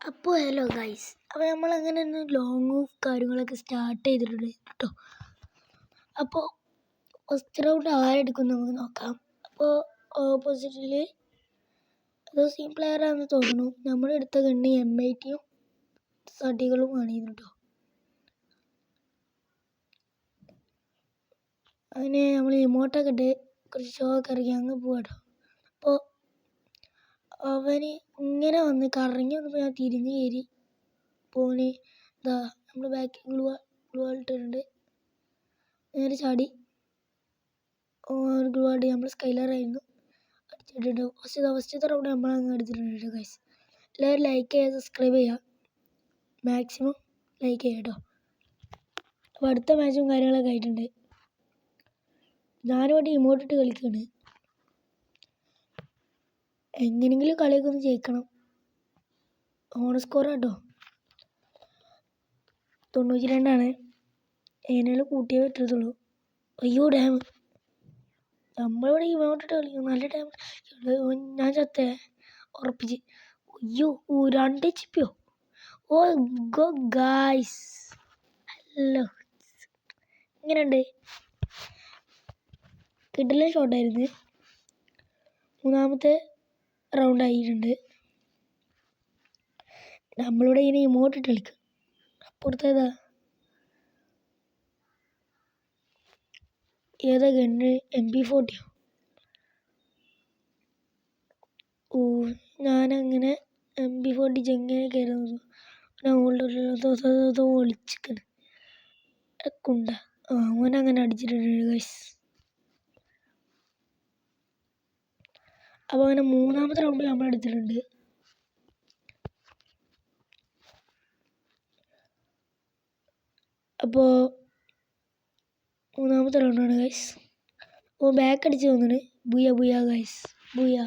അപ്പോൾ hello guys, അപ്പോൾ നമ്മളങ്ങനെ ലോങ് കാര്യങ്ങളൊക്കെ സ്റ്റാർട്ട് ചെയ്തിട്ടുണ്ട് കേട്ടോ. അപ്പോൾ ഫസ്റ്റ് റൗണ്ട് ആരെടുക്കും നമുക്ക് നോക്കാം. അപ്പോൾ ഓപ്പോസിറ്റിൽ അത് സെയിം പ്ലെയറാണെന്ന് തോന്നുന്നു. നമ്മളെടുത്ത ഗണ്ണ് M80 സടികളും കാണിക്കുന്നു കേട്ടോ. അങ്ങനെ നമ്മൾ ഇമോട്ടൊക്കെ ഇട്ട് കുറച്ച് ഷോ ഒക്കെ ഇറങ്ങി അങ്ങ് പോവാട്ടോ. അപ്പോൾ അവന് ഇങ്ങനെ വന്ന് കറങ്ങി വന്നപ്പോൾ ഞാൻ തിരിഞ്ഞ് കയറി പോണി. ഇതാ നമ്മൾ ബാക്കിൽ ഗ്ലൂ ഇട്ടിട്ടുണ്ട്. നേരെ ചാടി ഗ്ലൂ ആടി നമ്മൾ സ്കൈലറായിരുന്നു അടിച്ചിട്ടുണ്ട്. ഫസ്റ്റത്തെ റൗണ്ട് നമ്മളങ്ങ് എടുത്തിട്ടുണ്ട് ഗൈസ്. എല്ലാവരും ലൈക്ക് ചെയ്യുക, സബ്സ്ക്രൈബ് ചെയ്യുക, മാക്സിമം ലൈക്ക് ചെയ്യുക കേട്ടോ. അപ്പോൾ അടുത്ത മാച്ചും കാര്യങ്ങളൊക്കെ ആയിട്ടുണ്ട്. ഞാനിവിടെ ഇമോട്ടിട്ട് കളിക്കുകയാണ്. എങ്ങനെയെങ്കിലും കളിയൊക്കെ ഒന്ന് ജയിക്കണം. ഓൺ സ്കോർ കേട്ടോ 92 എങ്ങനെയാലും കൂട്ടിയേ പറ്റത്തുള്ളൂ. അയ്യോ ഡാം, നമ്മളിവിടെ ഇമോട്ടിട്ട് കളിക്കും. നല്ല ഡാം. ഞാൻ ചത്തേ ഉറപ്പിച്ച്. അയ്യോ 2 HP. ഓ ഗോ ഗായ്സ്, ഹലോ, ഇങ്ങനെയുണ്ട്. കിട്ടില്ല ഷോട്ടായിരുന്നു. മൂന്നാമത്തെ റൗണ്ട് ആയിട്ടുണ്ട്. നമ്മളിവിടെ ഇങ്ങനെ ഇമോട്ടിട്ട് കളിക്കും. അപ്പുറത്തേതാ ഏതാ ഗണ്ണ്? MP40. ഓ ഞാനങ്ങനെ MP40 എങ്ങനെ കയറുന്നു? ഞാൻ ഒളിച്ചിക്കണ് കുണ്ട. അവനങ്ങനെ അടിച്ചിട്ടുണ്ട് ഗൈസ്. അപ്പോൾ അങ്ങനെ മൂന്നാമത്തെ റൗണ്ട് നമ്മൾ എടുത്തിട്ടുണ്ട്. അപ്പോൾ മൂന്നാമത്തെ റൗണ്ടാണ് ഗൈസ്. അപ്പോൾ ബാക്ക് അടിച്ച് തോന്നുന്നു. ബുയ ഗൈസ്, ബുയ.